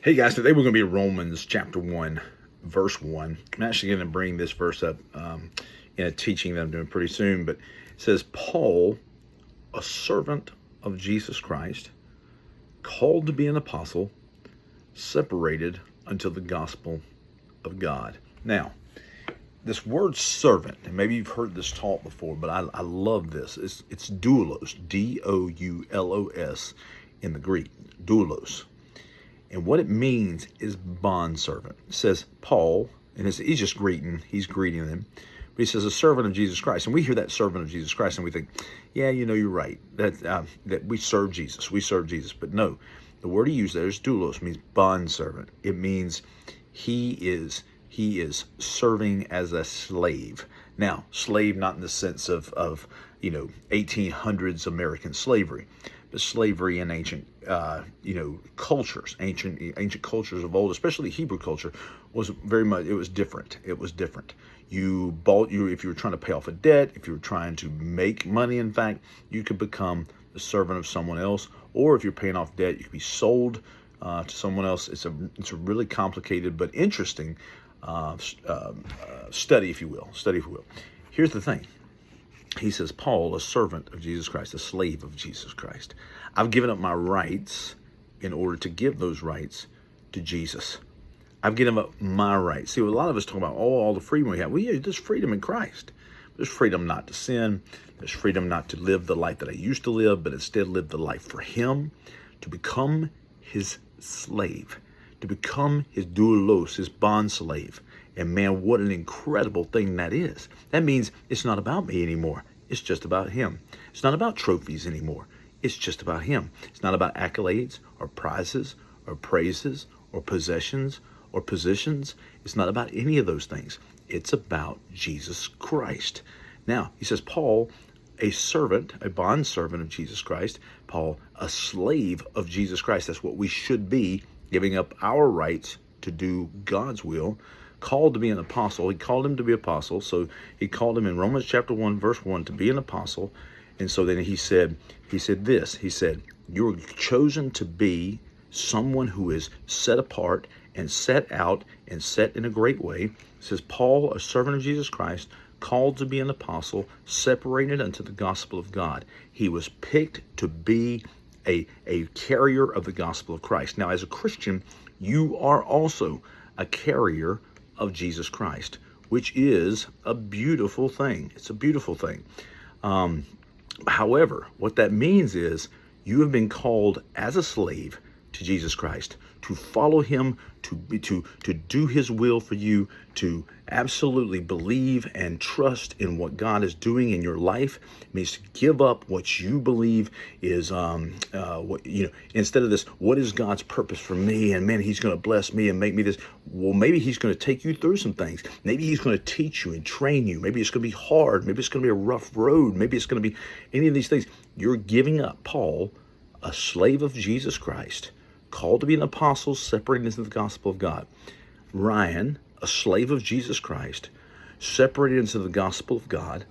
Hey guys, today we're going to be in Romans chapter 1, verse 1. I'm actually going to bring this verse up in a teaching that I'm doing pretty soon, but it says, Paul, a servant of Jesus Christ, called to be an apostle, separated unto the gospel of God. Now, this word servant, and maybe you've heard this taught before, but I love this. It's doulos, D-O-U-L-O-S in the Greek, doulos. And what it means is bondservant. It says Paul, and he's just greeting, he's greeting them. But he says a servant of Jesus Christ. And we hear that servant of Jesus Christ and we think, yeah, you're right. That we serve Jesus. We serve Jesus. But no, the word he used there is doulos, means bondservant. It means he is serving as a slave. Now, slave not in the sense of 1800s American slavery, but slavery in ancient cultures, ancient cultures of old, especially Hebrew culture, was very much, it was different. It was different. If you were trying to pay off a debt, if you were trying to make money, in fact, you could become the servant of someone else, or if you're paying off debt, you could be sold to someone else. It's a really complicated but interesting study, if you will. Here's the thing. He says, Paul, a servant of Jesus Christ, a slave of Jesus Christ. I've given up my rights in order to give those rights to Jesus. I've given up my rights. See, a lot of us talk about, all the freedom we have. Well, yeah, there's freedom in Christ. There's freedom not to sin. There's freedom not to live the life that I used to live, but instead live the life for him, to become his slave, to become his doulos, his bond slave. And man, what an incredible thing that is. That means it's not about me anymore. It's just about him. It's not about trophies anymore. It's just about him. It's not about accolades or prizes or praises or possessions or positions. It's not about any of those things. It's about Jesus Christ. Now, he says, Paul, a servant, a bond servant of Jesus Christ. Paul, a slave of Jesus Christ. That's what we should be, giving up our rights to do God's will. Called to be an apostle. He called him to be apostle. So he called him in Romans chapter 1, verse 1 to be an apostle. And so then he said, you're chosen to be someone who is set apart and set out and set in a great way. It says, Paul, a servant of Jesus Christ, called to be an apostle, separated unto the gospel of God. He was picked to be a carrier of the gospel of Christ. Now, as a Christian, you are also a carrier of Jesus Christ, which is a beautiful thing. It's a beautiful thing. However, what that means is you have been called as a slave to Jesus Christ, to follow him, to do his will for you, to absolutely believe and trust in what God is doing in your life. It means to give up what you believe is instead of this, what is God's purpose for me? And man, he's going to bless me and make me this. Well, maybe he's going to take you through some things. Maybe he's going to teach you and train you. Maybe it's going to be hard. Maybe it's going to be a rough road. Maybe it's going to be any of these things. You're giving up. Paul, a slave of Jesus Christ, called to be an apostle, separated into the gospel of God. Ryan, a slave of Jesus Christ, separated into the gospel of God.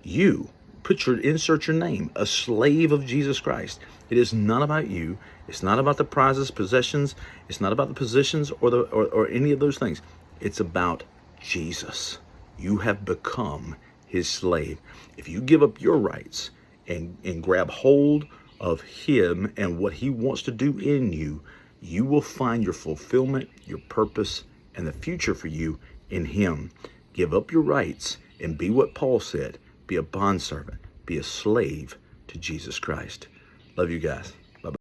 You, insert your name, a slave of Jesus Christ. It is not about you. It's not about the prizes, possessions. It's not about the positions or any of those things. It's about Jesus. You have become his slave. If you give up your rights and grab hold of him and what he wants to do in you, you will find your fulfillment, your purpose, and the future for you in him. Give up your rights and be what Paul said. Be a bondservant. Be a slave to Jesus Christ. Love you guys.